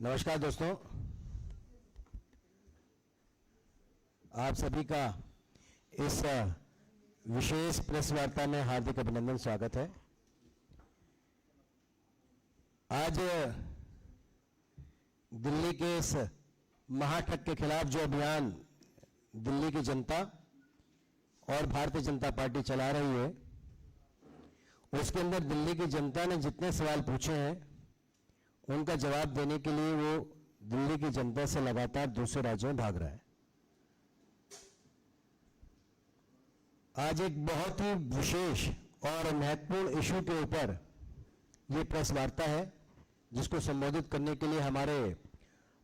नमस्कार दोस्तों, आप सभी का इस विशेष प्रेस वार्ता में हार्दिक अभिनंदन, स्वागत है। आज दिल्ली के इस महाठग के खिलाफ जो अभियान दिल्ली की जनता और भारतीय जनता पार्टी चला रही है, उसके अंदर दिल्ली की जनता ने जितने सवाल पूछे हैं उनका जवाब देने के लिए वो दिल्ली की जनता से लगातार दूसरे राज्यों में भाग रहा है। आज एक बहुत ही विशेष और महत्वपूर्ण इशू के ऊपर ये प्रेस वार्ता है, जिसको संबोधित करने के लिए हमारे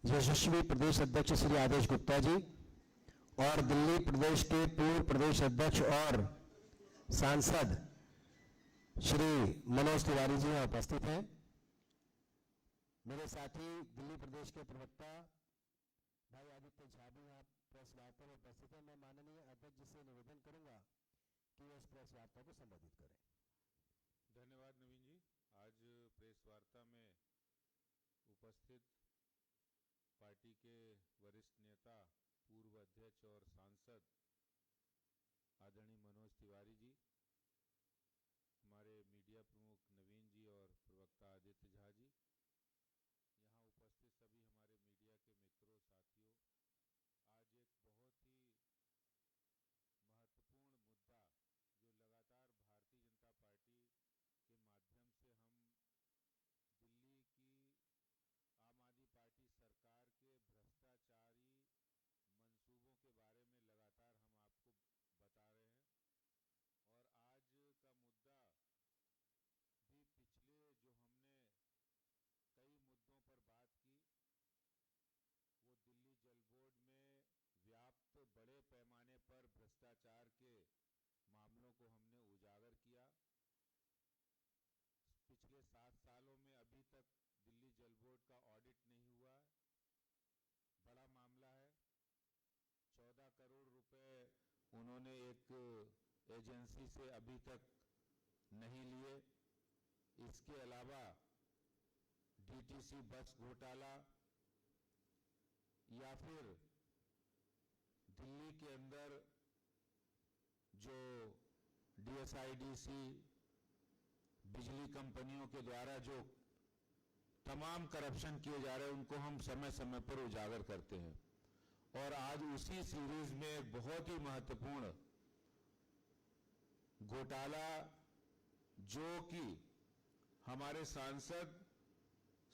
यशस्वी प्रदेश अध्यक्ष श्री आदेश गुप्ता जी और दिल्ली प्रदेश के पूर्व प्रदेश अध्यक्ष और सांसद श्री मनोज तिवारी जी यहाँ उपस्थित हैं। मेरे साथी दिल्ली प्रदेश के प्रवक्ता भाई आदित्य झा भी यहाँ प्रेस वार्ता में उपस्थित है। मैं माननीय अध्यक्ष जी से निवेदन करूंगा कि वो इस प्रेस वार्ता को संबोधित करें। धन्यवाद नवीन जी। आज प्रेस वार्ता में उपस्थित पार्टी के वरिष्ठ नेता, पूर्व अध्यक्ष और सांसद आदरणीय मनोज तिवारी जी, हमारे मीडिया प्रमुख नवीन जी और प्रवक्ता आदित्य झा जी, यहाँ उपस्थित सभी हमारे मीडिया के मित्रों, साथियों, आज एक बहुत ही महत्वपूर्ण मुद्दा जो लगातार भारतीय जनता पार्टी के माध्यम से हम दिल्ली की आम आदमी पार्टी सरकार के भ्रष्टाचारी मंसूबों के बारे में लगातार हम आपको बता रहे हैं। और आज का मुद्दा भी पिछले जो हमने कई मुद्दों पर बात की, वो दिल्ली जल बोर्ड में व्याप्त बड़े पैमाने पर भ्रष्टाचार के मामलों को हमने उजागर किया। पिछले 7 सालों में अभी तक दिल्ली जल बोर्ड का ऑडिट नहीं हुआ। बड़ा मामला है। 14 करोड़ रुपए उन्होंने एक एजेंसी से अभी तक नहीं लिए। इसके अलावा डीटीसी बस घोटाला, या फिर दिल्ली के अंदर जो डीएसआईडीसी बिजली कंपनियों के द्वारा जो तमाम करप्शन किए जा रहे हैं, उनको हम समय समय पर उजागर करते हैं। और आज उसी सीरीज में एक बहुत ही महत्वपूर्ण घोटाला, जो कि हमारे सांसद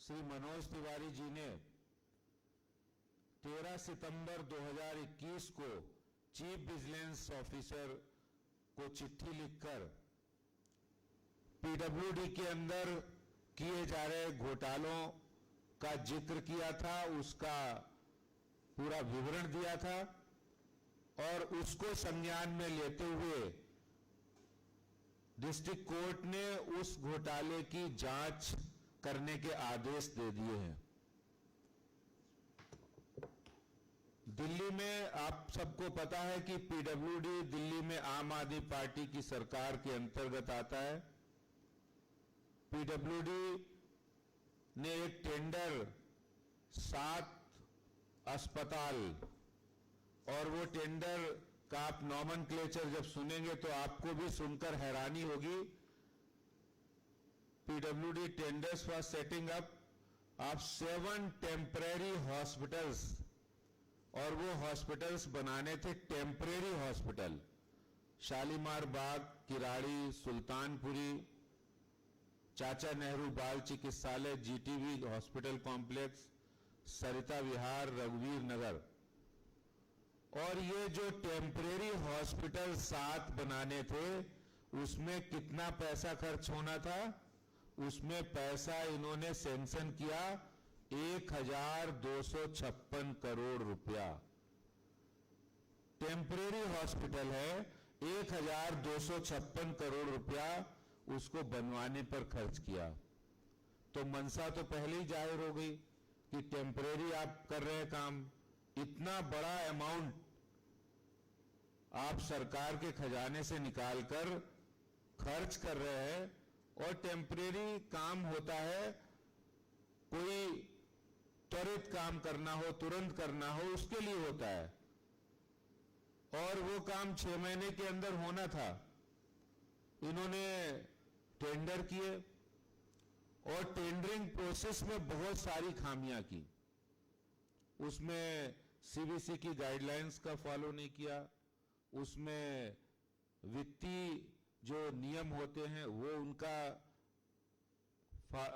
श्री मनोज तिवारी जी ने 13 सितंबर 2021 को चीफ विजिलेंस ऑफिसर को चिट्ठी लिखकर पीडब्ल्यूडी के अंदर किए जा रहे घोटालों का जिक्र किया था, उसका पूरा विवरण दिया था और उसको संज्ञान में लेते हुए डिस्ट्रिक्ट कोर्ट ने उस घोटाले की जांच करने के आदेश दे दिए हैं। दिल्ली में आप सबको पता है कि पीडब्ल्यूडी दिल्ली में आम आदमी पार्टी की सरकार के अंतर्गत आता है। पीडब्ल्यूडी ने एक टेंडर 7 अस्पताल, और वो टेंडर का आप नॉमेनक्लेचर जब सुनेंगे तो आपको भी सुनकर हैरानी होगी। PWD tenders for setting up of 7 temporary hospitals, और वो हॉस्पिटल्स बनाने थे टेम्परेरी हॉस्पिटल। शालीमार बाग, किराड़ी, सुल्तानपुरी, चाचा नेहरू बाल चिकित्सालय, जीटीबी हॉस्पिटल कॉम्प्लेक्स, सरिता विहार, रघुवीर नगर। और ये जो टेम्परेरी हॉस्पिटल 7 बनाने थे, उसमें कितना पैसा खर्च होना था? उसमें पैसा इन्होंने सैंक्शन किया 1256 करोड़ रुपया। टेम्परेरी हॉस्पिटल है, 1256 करोड़ रुपया उसको बनवाने पर खर्च किया। तो मंशा तो पहले ही जाहिर हो गई कि टेम्परेरी आप कर रहे हैं काम। इतना बड़ा अमाउंट आप सरकार के खजाने से निकालकर खर्च कर रहे हैं। और टेम्परेरी काम होता है, कोई त्वरित काम करना हो, तुरंत करना हो, उसके लिए होता है। और वो काम 6 महीने के अंदर होना था। इन्होंने टेंडर किए और टेंडरिंग प्रोसेस में बहुत सारी खामियां की। उसमें सीबीसी की गाइडलाइंस का फॉलो नहीं किया, उसमें वित्तीय जो नियम होते हैं वो उनका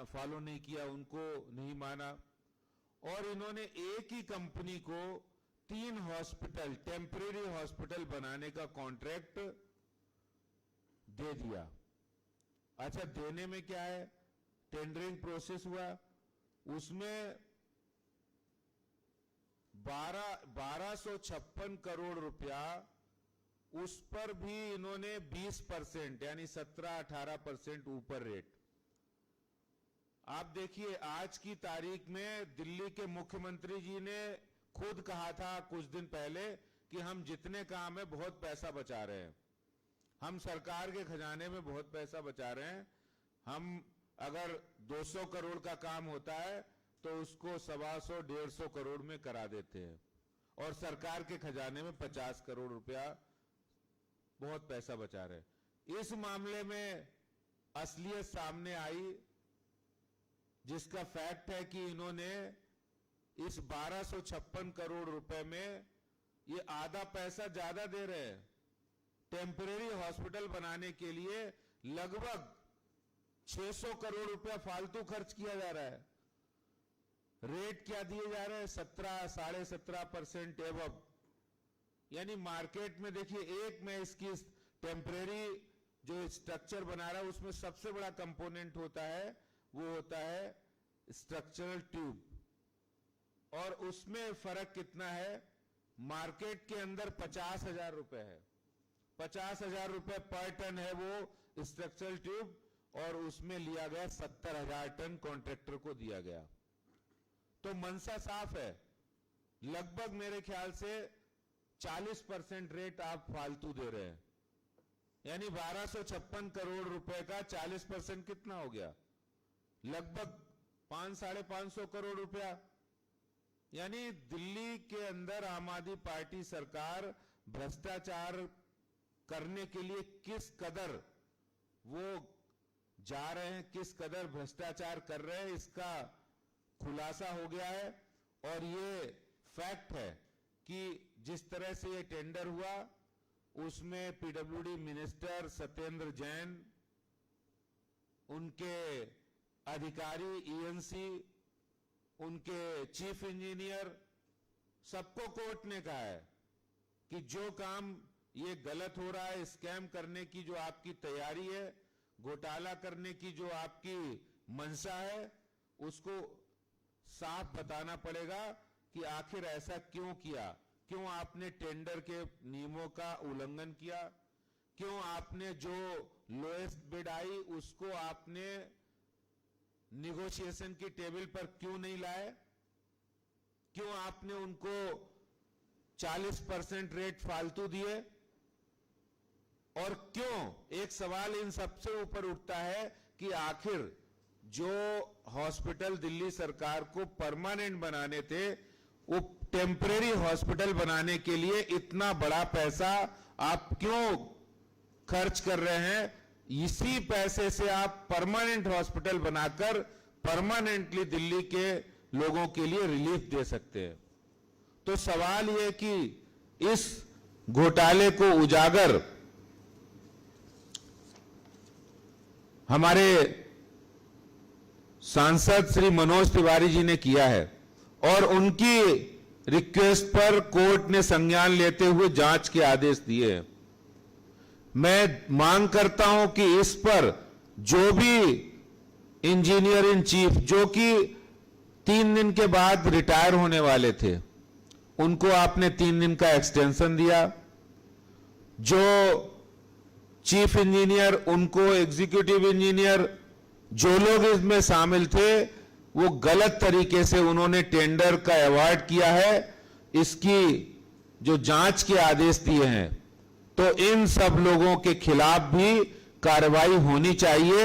फॉलो नहीं किया, उनको नहीं माना। और इन्होंने एक ही कंपनी को 3 हॉस्पिटल, टेम्परेरी हॉस्पिटल बनाने का कॉन्ट्रैक्ट दे दिया। अच्छा, देने में क्या है, टेंडरिंग प्रोसेस हुआ, उसमें 1256 करोड़ रुपया, उस पर भी इन्होंने 20% यानी 17-18% ऊपर रेट। आप देखिए, आज की तारीख में दिल्ली के मुख्यमंत्री जी ने खुद कहा था कुछ दिन पहले कि हम जितने काम है बहुत पैसा बचा रहे हैं, हम सरकार के खजाने में बहुत पैसा बचा रहे हैं। हम अगर 200 करोड़ का काम होता है तो उसको 125-150 करोड़ में करा देते हैं, और सरकार के खजाने में 50 करोड़ रुपया, बहुत पैसा बचा रहे हैं। इस मामले में असलियत सामने आई, जिसका फैक्ट है कि इन्होंने इस 1256 करोड़ रुपए में ये आधा पैसा ज्यादा दे रहे हैं। टेम्परेरी हॉस्पिटल बनाने के लिए लगभग 600 करोड़ रुपया फालतू खर्च किया जा रहा है। रेट क्या दिए जा रहे हैं, 17-17.5% एबव। यानी मार्केट में देखिए, एक में इसकी टेम्परेरी जो स्ट्रक्चर बना रहा है उसमें सबसे बड़ा कंपोनेंट होता है, वो होता है स्ट्रक्चरल ट्यूब, और उसमें फर्क कितना है, मार्केट के अंदर 50,000 रुपए है, 50,000 रुपए पर टन है वो स्ट्रक्चरल ट्यूब, और उसमें लिया गया 70,000 टन कॉन्ट्रैक्टर को दिया गया। तो मनसा साफ है, लगभग मेरे ख्याल से 40% रेट आप फालतू दे रहे हैं। यानी 1256 करोड़ रुपए का 40% कितना हो गया, लगभग 500-550 करोड़ रुपया। यानी दिल्ली के अंदर आम आदमी पार्टी सरकार भ्रष्टाचार करने के लिए किस कदर वो जा रहे हैं, किस कदर भ्रष्टाचार कर रहे हैं, इसका खुलासा हो गया है। और ये फैक्ट है कि जिस तरह से ये टेंडर हुआ, उसमें पीडब्ल्यूडी मिनिस्टर सत्येंद्र जैन, उनके अधिकारी ईएनसी, उनके चीफ इंजीनियर, सबको कोर्ट ने कहा है कि जो काम ये गलत हो रहा है, स्कैम करने की जो आपकी तैयारी है, घोटाला करने की जो आपकी मंशा है, उसको साफ बताना पड़ेगा कि आखिर ऐसा क्यों किया, क्यों आपने टेंडर के नियमों का उल्लंघन किया, क्यों आपने जो लोएस्ट बिड आई उसको आपने निगोशिएशन की टेबल पर क्यों नहीं लाए, क्यों आपने उनको 40% रेट फालतू दिए, और क्यों, एक सवाल इन सबसे ऊपर उठता है कि आखिर जो हॉस्पिटल दिल्ली सरकार को परमानेंट बनाने थे, वो टेम्परेरी हॉस्पिटल बनाने के लिए इतना बड़ा पैसा आप क्यों खर्च कर रहे हैं। इसी पैसे से आप परमानेंट हॉस्पिटल बनाकर परमानेंटली दिल्ली के लोगों के लिए रिलीफ दे सकते हैं। तो सवाल यह कि इस घोटाले को उजागर हमारे सांसद श्री मनोज तिवारी जी ने किया है, और उनकी रिक्वेस्ट पर कोर्ट ने संज्ञान लेते हुए जांच के आदेश दिए हैं। मैं मांग करता हूं कि इस पर जो भी इंजीनियर इन चीफ, जो कि 3 दिन के बाद रिटायर होने वाले थे, उनको आपने 3 दिन का एक्सटेंशन दिया, जो चीफ इंजीनियर, उनको एग्जीक्यूटिव इंजीनियर, जो लोग इसमें शामिल थे, वो गलत तरीके से उन्होंने टेंडर का अवॉर्ड किया है, इसकी जो जांच के आदेश दिए हैं, तो इन सब लोगों के खिलाफ भी कार्रवाई होनी चाहिए।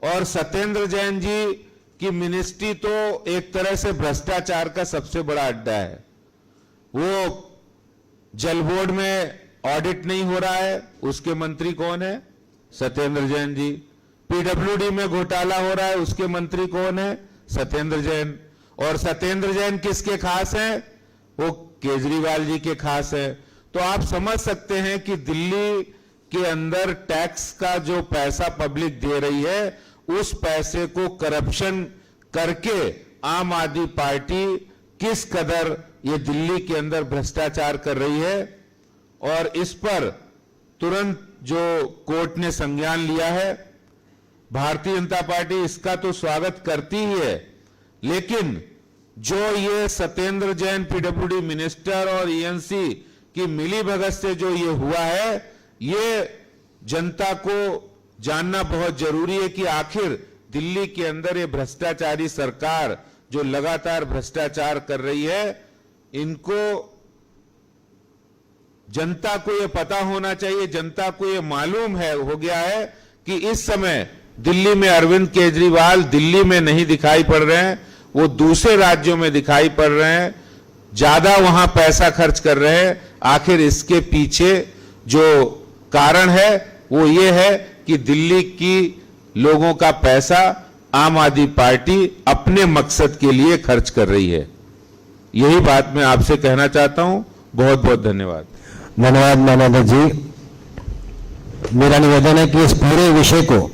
और सत्येंद्र जैन जी कि मिनिस्ट्री तो एक तरह से भ्रष्टाचार का सबसे बड़ा अड्डा है। वो जल बोर्ड में ऑडिट नहीं हो रहा है, उसके मंत्री कौन है? सत्येंद्र जैन जी। पीडब्ल्यूडी में घोटाला हो रहा है, उसके मंत्री कौन है? सत्येंद्र जैन। और सत्येंद्र जैन किसके खास हैं? वो केजरीवाल जी के खास है। तो आप समझ सकते हैं कि दिल्ली के अंदर टैक्स का जो पैसा पब्लिक दे रही है, उस पैसे को करप्शन करके आम आदमी पार्टी किस कदर ये दिल्ली के अंदर भ्रष्टाचार कर रही है। और इस पर तुरंत जो कोर्ट ने संज्ञान लिया है, भारतीय जनता पार्टी इसका तो स्वागत करती ही है, लेकिन जो ये सत्येंद्र जैन पीडब्ल्यूडी मिनिस्टर और ईएनसी की मिलीभगत से जो ये हुआ है, ये जनता को जानना बहुत जरूरी है कि आखिर दिल्ली के अंदर ये भ्रष्टाचारी सरकार जो लगातार भ्रष्टाचार कर रही है, इनको जनता को ये पता होना चाहिए, जनता को ये मालूम है, हो गया है कि इस समय दिल्ली में अरविंद केजरीवाल दिल्ली में नहीं दिखाई पड़ रहे हैं, वो दूसरे राज्यों में दिखाई पड़ रहे हैं, ज्यादा वहां पैसा खर्च कर रहे हैं। आखिर इसके पीछे जो कारण है वो ये है कि दिल्ली की लोगों का पैसा आम आदमी पार्टी अपने मकसद के लिए खर्च कर रही है। यही बात मैं आपसे कहना चाहता हूं। बहुत बहुत धन्यवाद। धन्यवाद माननीय जी। मेरा निवेदन है कि इस पूरे विषय को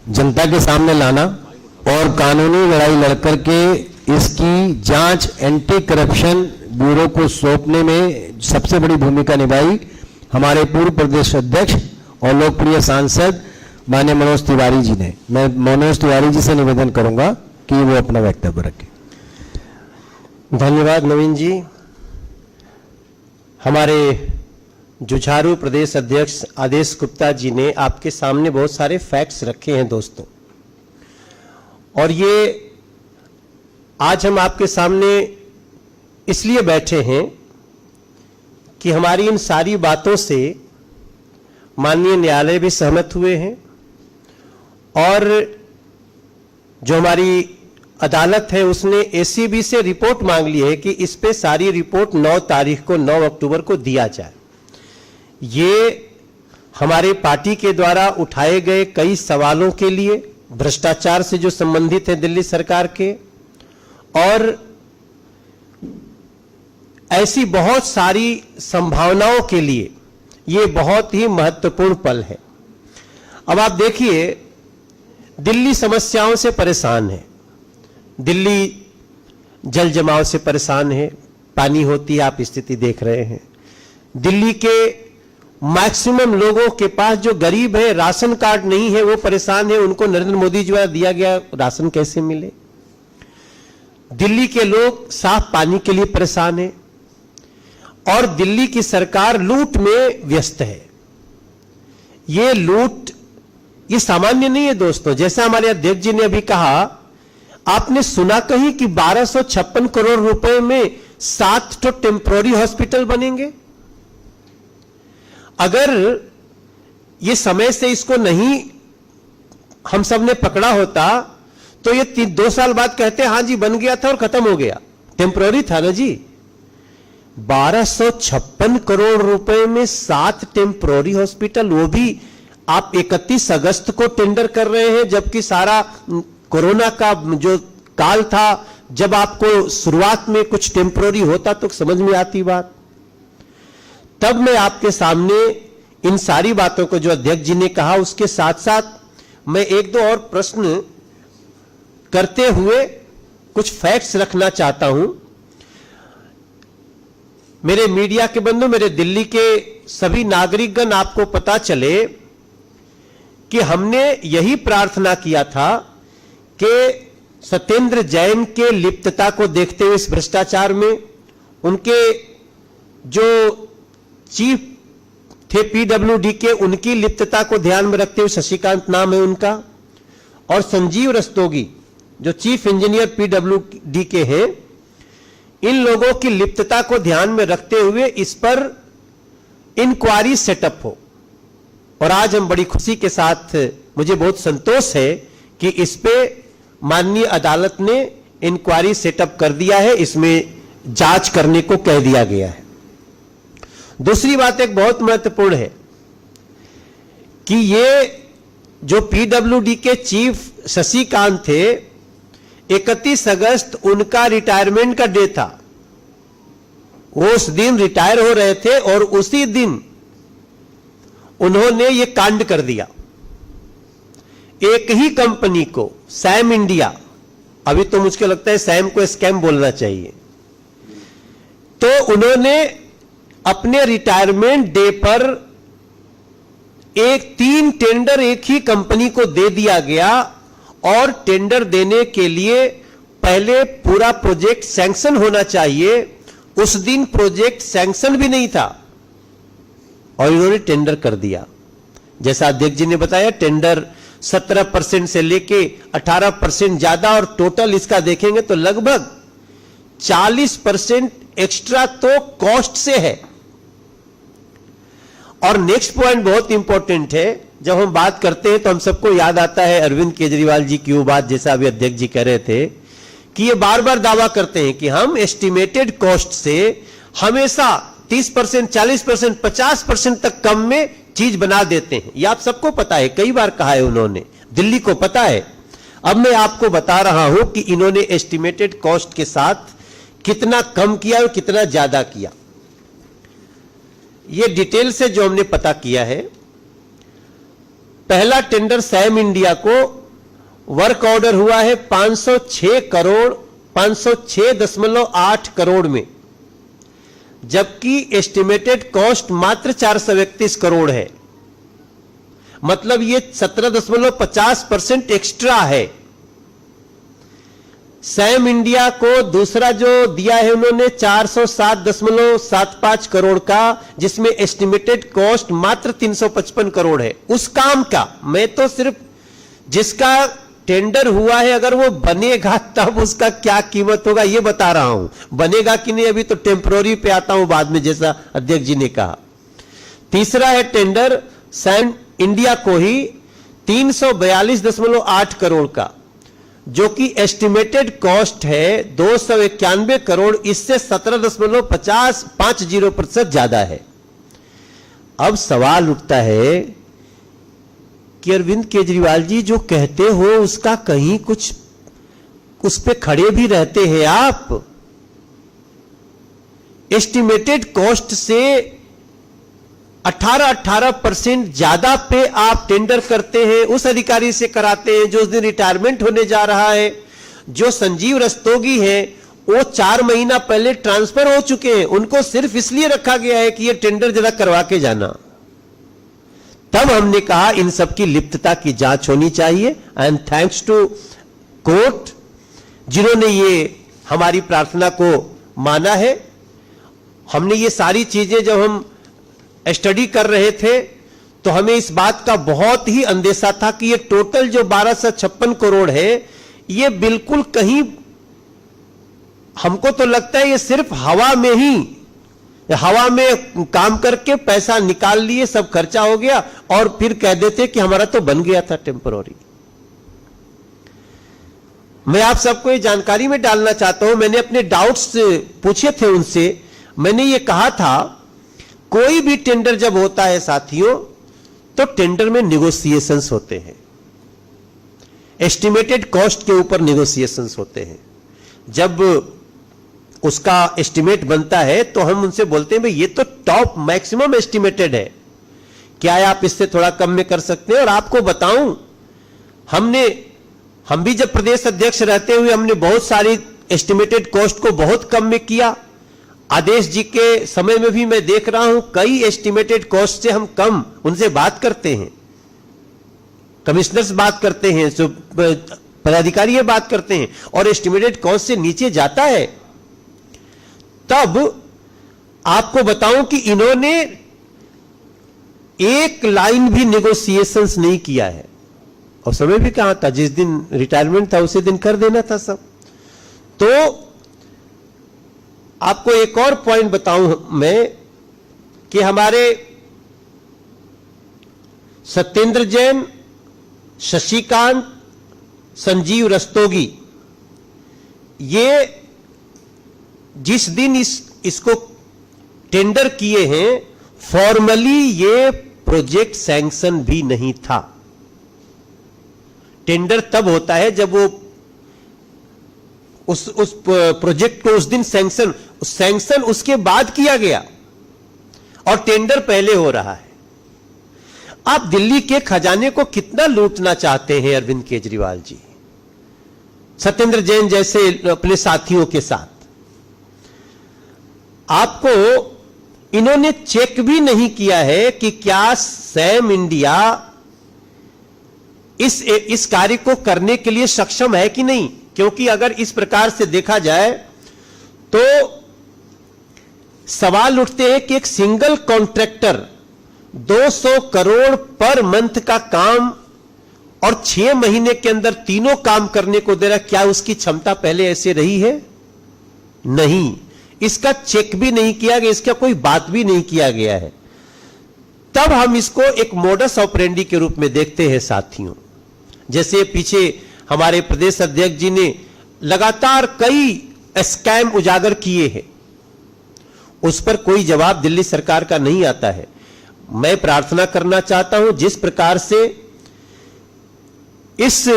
जनता के सामने लाना और कानूनी लड़ाई लड़कर के इसकी जांच एंटी करप्शन ब्यूरो को सौंपने में सबसे बड़ी भूमिका निभाई हमारे पूर्व प्रदेश अध्यक्ष और लोकप्रिय सांसद माननीय मनोज तिवारी जी ने। मैं मनोज तिवारी जी से निवेदन करूंगा कि वो अपना वक्तव्य रखें। धन्यवाद नवीन जी। हमारे जुझारू प्रदेश अध्यक्ष आदेश गुप्ता जी ने आपके सामने बहुत सारे फैक्ट्स रखे हैं दोस्तों, और ये आज हम आपके सामने इसलिए बैठे हैं कि हमारी इन सारी बातों से माननीय न्यायालय भी सहमत हुए हैं, और जो हमारी अदालत है उसने एसीबी से रिपोर्ट मांग ली है कि इस पे सारी रिपोर्ट 9 तारीख को 9 अक्टूबर को दिया जाए। ये हमारे पार्टी के द्वारा उठाए गए कई सवालों के लिए, भ्रष्टाचार से जो संबंधित है दिल्ली सरकार के, और ऐसी बहुत सारी संभावनाओं के लिए ये बहुत ही महत्वपूर्ण पल है। अब आप देखिए, दिल्ली समस्याओं से परेशान है, दिल्ली जल जमाव से परेशान है, पानी होती है आप स्थिति देख रहे हैं। दिल्ली के मैक्सिमम लोगों के पास जो गरीब है, राशन कार्ड नहीं है, वो परेशान है, उनको नरेंद्र मोदी द्वारा दिया गया राशन कैसे मिले। दिल्ली के लोग साफ पानी के लिए परेशान है, और दिल्ली की सरकार लूट में व्यस्त है। ये लूट ये सामान्य नहीं है दोस्तों। जैसा हमारे अध्यक्ष जी ने अभी कहा, आपने सुना कहीं कि 1256 करोड़ रुपए में 7 तो टेम्पोररी हॉस्पिटल बनेंगे। अगर ये समय से इसको नहीं हम सब ने पकड़ा होता तो ये 2 साल बाद कहते हां जी बन गया था और खत्म हो गया, टेम्पोररी था ना जी। 1256 करोड़ रुपए में 7 टेम्पोररी हॉस्पिटल, वो भी आप 31 अगस्त को टेंडर कर रहे हैं, जबकि सारा कोरोना का जो काल था, जब आपको शुरुआत में कुछ टेम्पोररी होता तो समझ में आती बात। तब मैं आपके सामने इन सारी बातों को जो अध्यक्ष जी ने कहा, उसके साथ साथ मैं 1-2 और प्रश्न करते हुए कुछ फैक्ट्स रखना चाहता हूं। मेरे मीडिया के बंधु, मेरे दिल्ली के सभी नागरिकगण, आपको पता चले कि हमने यही प्रार्थना किया था कि सत्येंद्र जैन के लिप्तता को देखते हुए इस भ्रष्टाचार में, उनके जो चीफ थे पीडब्ल्यूडी के, उनकी लिप्तता को ध्यान में रखते हुए, शशिकांत नाम है उनका, और संजीव रस्तोगी जो चीफ इंजीनियर पीडब्ल्यूडी के हैं, इन लोगों की लिप्तता को ध्यान में रखते हुए इस पर इंक्वायरी सेटअप हो। और आज हम बड़ी खुशी के साथ, मुझे बहुत संतोष है कि इस पे माननीय अदालत ने इंक्वायरी सेटअप कर दिया है, इसमें जांच करने को कह दिया गया है। दूसरी बात एक बहुत महत्वपूर्ण है कि ये जो पीडब्ल्यूडी के चीफ शशिकांत थे, 31 अगस्त उनका रिटायरमेंट का डे था। वो उस दिन रिटायर हो रहे थे और उसी दिन उन्होंने ये कांड कर दिया। एक ही कंपनी को, सैम इंडिया, अभी तो मुझको लगता है सैम को स्कैम बोलना चाहिए, तो उन्होंने अपने रिटायरमेंट डे पर 3 टेंडर एक ही कंपनी को दे दिया गया और टेंडर देने के लिए पहले पूरा प्रोजेक्ट सैंक्शन होना चाहिए। उस दिन प्रोजेक्ट सैंक्शन भी नहीं था और इन्होंने टेंडर कर दिया। जैसा अध्यक्ष जी ने बताया, टेंडर 17% से लेके 18% ज्यादा, और टोटल इसका देखेंगे तो लगभग 40% एक्स्ट्रा तो कॉस्ट से है। और नेक्स्ट पॉइंट बहुत इंपॉर्टेंट है, जब हम बात करते हैं तो हम सबको याद आता है अरविंद केजरीवाल जी की वो बात, जैसा अभी अध्यक्ष जी कह रहे थे कि ये बार बार दावा करते हैं कि हम एस्टिमेटेड कॉस्ट से हमेशा 30%, 40%, 50% तक कम में चीज बना देते हैं। ये आप सबको पता है, कई बार कहा है उन्होंने, दिल्ली को पता है। अब मैं आपको बता रहा हूं कि इन्होंने एस्टिमेटेड कॉस्ट के साथ कितना कम किया और कितना ज्यादा किया। ये डिटेल से जो हमने पता किया है, पहला टेंडर सैम इंडिया को वर्क ऑर्डर हुआ है 506.8 करोड़ में, जबकि एस्टिमेटेड कॉस्ट मात्र 431 करोड़ है। मतलब ये 17.50% एक्स्ट्रा है। सैम इंडिया को दूसरा जो दिया है उन्होंने 407.75 करोड़ का, जिसमें एस्टिमेटेड कॉस्ट मात्र 355 करोड़ है। उस काम का, मैं तो सिर्फ जिसका टेंडर हुआ है, अगर वो बनेगा तब उसका क्या कीमत होगा ये बता रहा हूं। बनेगा कि नहीं अभी तो टेम्पररी पे आता हूं बाद में, जैसा अध्यक्ष जी ने कहा। तीसरा है टेंडर सैम इंडिया को ही 342.8 करोड़ का, जो कि एस्टिमेटेड कॉस्ट है 291 करोड़, इससे 17.50% ज्यादा है। अब सवाल उठता है कि अरविंद केजरीवाल जी जो कहते हो उसका कहीं कुछ, उस पे खड़े भी रहते हैं आप। एस्टिमेटेड कॉस्ट से 18% ज्यादा पे आप टेंडर करते हैं, उस अधिकारी से कराते हैं जो उस दिन रिटायरमेंट होने जा रहा है। जो संजीव रस्तोगी हैं, वो 4 महीना पहले ट्रांसफर हो चुके हैं, उनको सिर्फ इसलिए रखा गया है कि ये टेंडर जरा करवा के जाना। तब हमने कहा इन सब की लिप्तता की जांच होनी चाहिए। एंड थैंक्स टू कोर्ट जिन्होंने ये हमारी प्रार्थना को माना है। हमने ये सारी चीजें जब हम स्टडी कर रहे थे तो हमें इस बात का बहुत ही अंदेशा था कि ये टोटल जो 1256 करोड़ है, ये बिल्कुल कहीं, हमको तो लगता है ये सिर्फ हवा में ही, हवा में काम करके पैसा निकाल लिए, सब खर्चा हो गया और फिर कह देते कि हमारा तो बन गया था टेम्पररी। मैं आप सबको ये जानकारी में डालना चाहता हूं, मैंने अपने डाउट्स पूछे थे उनसे। मैंने ये कहा था कोई भी टेंडर जब होता है साथियों, तो टेंडर में नेगोशिएशंस होते हैं, एस्टिमेटेड कॉस्ट के ऊपर नेगोशिएशंस होते हैं। जब उसका एस्टिमेट बनता है तो हम उनसे बोलते हैं भाई ये तो टॉप मैक्सिमम एस्टिमेटेड है, क्या आप इससे थोड़ा कम में कर सकते हैं। और आपको बताऊं, हम भी जब प्रदेश अध्यक्ष रहते हुए हमने बहुत सारी एस्टिमेटेड कॉस्ट को बहुत कम में किया। आदेश जी के समय में भी मैं देख रहा हूं कई एस्टिमेटेड कॉस्ट से हम कम उनसे बात करते हैं, कमिश्नर्स बात करते हैं, पदाधिकारी ये बात करते हैं और एस्टिमेटेड कॉस्ट से नीचे जाता है। तब आपको बताऊं कि इन्होंने एक लाइन भी नेगोशिएशंस नहीं किया है और समय भी कहां था, जिस दिन रिटायरमेंट था उसी दिन कर देना था सब। तो आपको एक और पॉइंट बताऊं मैं कि हमारे सत्येंद्र जैन, शशिकांत संजीव रस्तोगी, ये जिस दिन इसको टेंडर किए हैं, फॉर्मली ये प्रोजेक्ट सैंक्शन भी नहीं था। टेंडर तब होता है जब वो उस प्रोजेक्ट को उस दिन सैंक्शन उसके बाद किया गया और टेंडर पहले हो रहा है। आप दिल्ली के खजाने को कितना लूटना चाहते हैं अरविंद केजरीवाल जी, सत्येंद्र जैन जैसे अपने साथियों के साथ। आपको इन्होंने चेक भी नहीं किया है कि क्या सैम इंडिया इस कार्य को करने के लिए सक्षम है कि नहीं। क्योंकि अगर इस प्रकार से देखा जाए तो सवाल उठते हैं कि एक single contractor 200 crore per month का काम और 6 महीने के अंदर तीनों काम करने को दे रहा, क्या उसकी क्षमता पहले ऐसे रही है? नहीं, इसका चेक भी नहीं किया गया, इसका कोई बात भी नहीं किया गया है। तब हम इसको एक मोडस ऑपरेंडी के रूप में देखते हैं साथियों। जैसे पीछे हमारे प्रदेश अध्यक्ष जी ने लगातार कई स्कैम उजागर किए हैं, उस पर कोई जवाब दिल्ली सरकार का नहीं आता है। मैं प्रार्थना करना चाहता हूं, जिस प्रकार से इस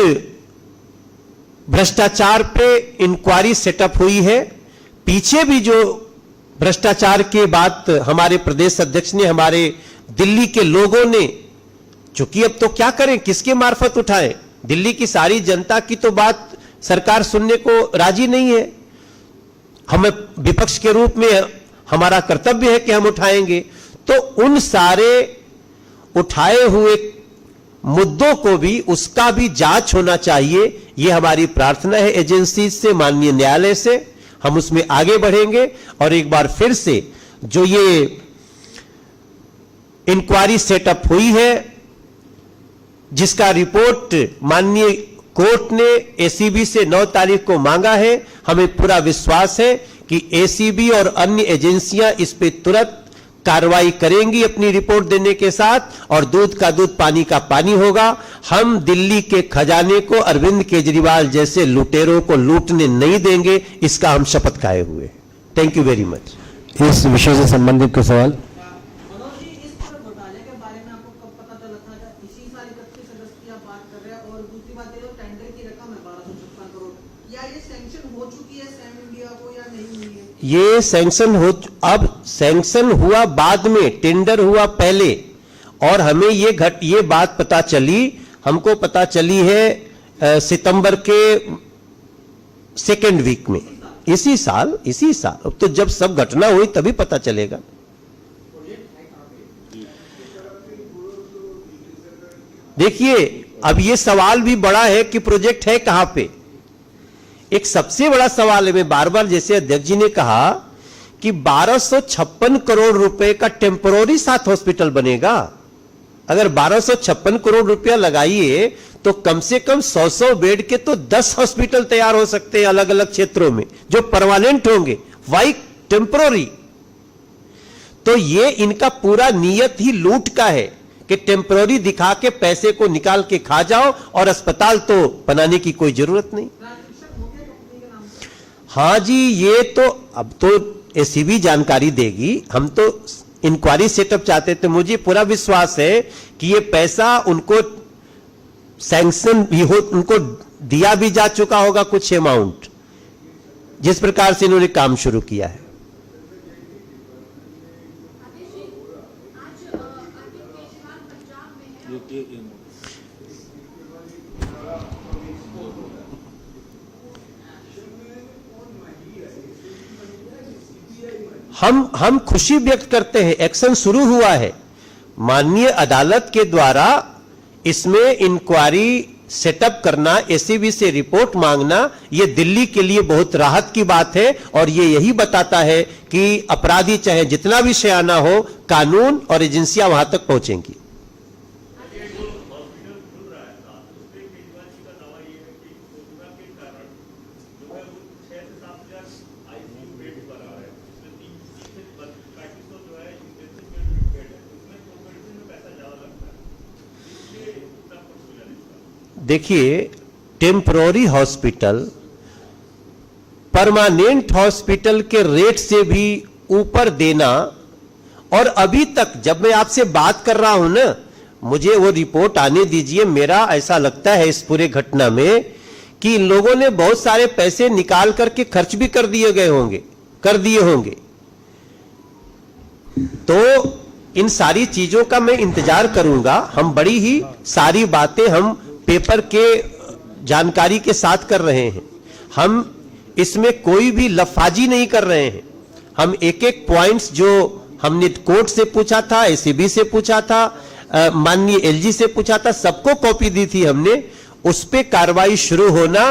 भ्रष्टाचार पे इंक्वायरी सेटअप हुई है, पीछे भी जो भ्रष्टाचार के बात हमारे प्रदेश अध्यक्ष ने, हमारे दिल्ली के लोगों ने, चूंकि अब तो क्या करें, किसके मार्फत उठाएं, दिल्ली की सारी जनता की तो बात सरकार सुनने को राजी नहीं है। हमें विपक्ष के रूप में हमारा कर्तव्य है कि हम उठाएंगे, तो उन सारे उठाए हुए मुद्दों को भी, उसका भी जांच होना चाहिए। यह हमारी प्रार्थना है एजेंसी से, माननीय न्यायालय से। हम उसमें आगे बढ़ेंगे और एक बार फिर से जो ये इंक्वायरी सेटअप हुई है, जिसका रिपोर्ट माननीय कोर्ट ने एसीबी से 9 तारीख को मांगा है, हमें पूरा विश्वास है कि एसीबी और अन्य एजेंसियां इस पे तुरंत कार्रवाई करेंगी अपनी रिपोर्ट देने के साथ, और दूध का दूध पानी का पानी होगा। हम दिल्ली के खजाने को अरविंद केजरीवाल जैसे लुटेरों को लूटने नहीं देंगे, इसका हम शपथ खाए हुए। Thank you very much. इस विषय से संबंधित कोई सवाल? मनोज जी, इस पूरे घोटाले के बारे में आपको कब पता चला था? इसी साल 31 अगस्त की आप बात कर रहे हैं, और दूसरी बात ये, जो टेंडर की रकम है 1256 करोड़, या ये सैंक्शन हो चुकी है सैम इंडिया को या नहीं हुई है? ये अब सैंक्शन हुआ बाद में, टेंडर हुआ पहले। और हमें ये बात पता चली, हमको पता चली है सितंबर के 2nd वीक में, इसी साल। अब तो जब सब घटना हुई तभी पता चलेगा। देखिए, अब ये सवाल भी बड़ा है कि प्रोजेक्ट है कहां पे। एक सबसे बड़ा सवाल है, मैं बार बार, जैसे अध्यक्ष जी ने कहा कि 1256 करोड़ रुपए का टेम्पोररी 7 हॉस्पिटल बनेगा। अगर 1256 करोड़ रुपया लगाइए तो कम से कम 100 बेड के तो 10 हॉस्पिटल तैयार हो सकते हैं अलग अलग क्षेत्रों में, जो परमानेंट होंगे, वाई टेम्पोररी। तो ये इनका पूरा नियत ही लूट का है कि टेम्पोररी दिखा के पैसे को निकाल के खा जाओ, और अस्पताल तो बनाने की कोई जरूरत नहीं। हाँ जी, ये तो अब तो एसीबी जानकारी देगी। हम तो इंक्वायरी सेटअप चाहते थे। मुझे पूरा विश्वास है कि ये पैसा उनको सैंक्शन भी हो, उनको दिया भी जा चुका होगा कुछ अमाउंट, जिस प्रकार से इन्होंने काम शुरू किया है। हम खुशी व्यक्त करते हैं, एक्शन शुरू हुआ है माननीय अदालत के द्वारा। इसमें इंक्वायरी सेटअप करना, एसीबी से रिपोर्ट मांगना, यह दिल्ली के लिए बहुत राहत की बात है, और ये यही बताता है कि अपराधी चाहे जितना भी शयाना हो, कानून और एजेंसियां वहां तक पहुंचेंगी। देखिए, टेम्पररी हॉस्पिटल परमानेंट हॉस्पिटल के रेट से भी ऊपर देना, और अभी तक जब मैं आपसे बात कर रहा हूं ना, मुझे वो रिपोर्ट आने दीजिए। मेरा ऐसा लगता है इस पूरे घटना में कि इन लोगों ने बहुत सारे पैसे निकाल करके खर्च भी कर दिए होंगे। तो इन सारी चीजों का मैं इंतजार करूंगा। हम बड़ी ही सारी बातें हम पेपर के जानकारी के साथ कर रहे हैं। हम इसमें कोई भी लफाजी नहीं कर रहे हैं। हम एक एक पॉइंट्स जो हमने कोर्ट से पूछा था, एसीबी से पूछा था, माननीय एलजी से पूछा था, सबको कॉपी दी थी हमने। उस पे कार्रवाई शुरू होना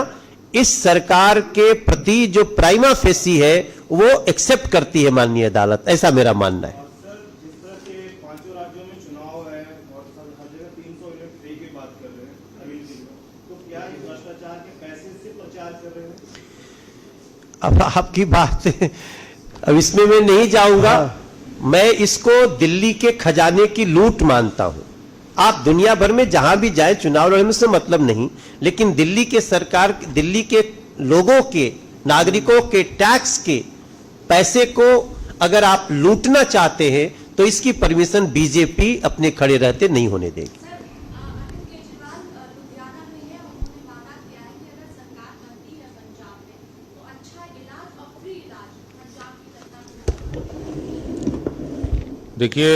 इस सरकार के प्रति जो प्राइमा फेसी है वो एक्सेप्ट करती है माननीय अदालत, ऐसा मेरा मानना है। सर, जिस तरह से 5 राज्यों में चुनाव है और हर जगह 300 यूनिट फ्री की बात कर रहे हैं नवीन जी, तो क्या ये भ्रष्टाचार के पैसे से प्रचार कर रहे हैं? अब आपकी बात अब इसमें मैं नहीं जाऊंगा। मैं इसको दिल्ली के खजाने की लूट मानता हूं। आप दुनिया भर में जहां भी जाएं, चुनाव लड़ने से मतलब नहीं, लेकिन दिल्ली के सरकार, दिल्ली के लोगों के, नागरिकों के टैक्स के पैसे को अगर आप लूटना चाहते हैं तो इसकी परमिशन बीजेपी अपने खड़े रहते नहीं होने देगी। अरविंद केजरीवाल लुधियाना में है, उन्होंने वादा किया है कि अगर सरकार बनती है पंजाब में तो अच्छा इलाज और फ्री इलाज पंजाब की जनता को। देखिए,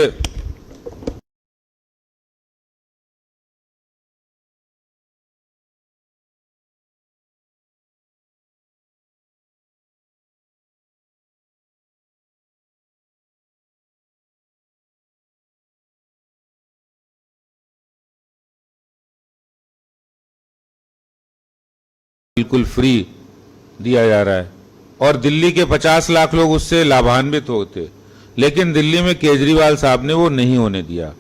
बिल्कुल फ्री दिया जा रहा है और दिल्ली के 50 लाख लोग उससे लाभान्वित होते, लेकिन दिल्ली में केजरीवाल साहब ने वो नहीं होने दिया।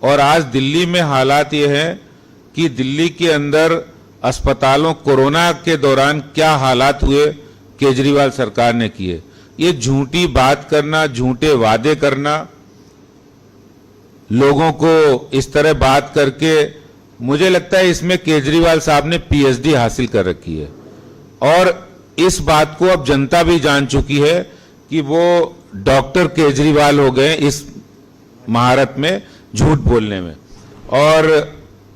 और आज दिल्ली में हालात ये है कि दिल्ली के अंदर अस्पतालों, कोरोना के दौरान क्या हालात हुए केजरीवाल सरकार ने किए। ये झूठी बात करना, झूठे वादे करना, लोगों को इस तरह बात करके, मुझे लगता है इसमें केजरीवाल साहब ने पीएचडी हासिल कर रखी है। और इस बात को अब जनता भी जान चुकी है कि वो डॉक्टर केजरीवाल हो गए इस महारत में, झूठ बोलने में। और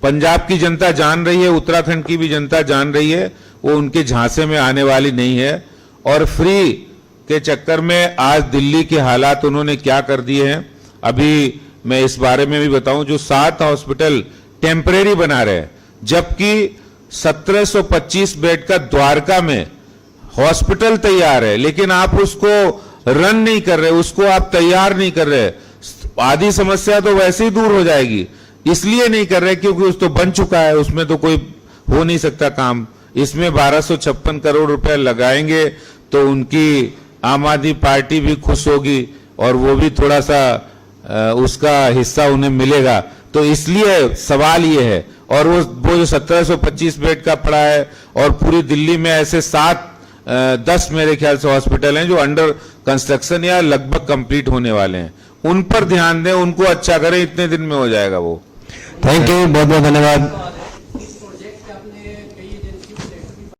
पंजाब की जनता जान रही है, उत्तराखंड की भी जनता जान रही है, वो उनके झांसे में आने वाली नहीं है। और फ्री के चक्कर में आज दिल्ली के हालात उन्होंने क्या कर दिए हैं, अभी मैं इस बारे में भी बताऊं। जो 7 हॉस्पिटल टेम्परेरी बना रहे हैं, जबकि 1725 बेड का द्वारका में हॉस्पिटल तैयार है, लेकिन आप उसको रन नहीं कर रहे, उसको आप तैयार नहीं कर रहे। आधी समस्या तो वैसे ही दूर हो जाएगी, इसलिए नहीं कर रहे क्योंकि उस तो बन चुका है, उसमें तो कोई हो नहीं सकता काम। इसमें 1256 करोड़ रुपए लगाएंगे तो उनकी आम आदमी पार्टी भी खुश होगी और वो भी थोड़ा सा उसका हिस्सा उन्हें मिलेगा। तो इसलिए सवाल ये है। और वो जो 1725 बेड का पड़ा है, और पूरी दिल्ली में ऐसे 10 मेरे ख्याल से हॉस्पिटल हैं जो अंडर कंस्ट्रक्शन या लगभग कंप्लीट होने वाले हैं। उन पर ध्यान दें, उनको अच्छा करें, इतने दिन में हो जाएगा वो। थैंक यू, बहुत बहुत धन्यवाद।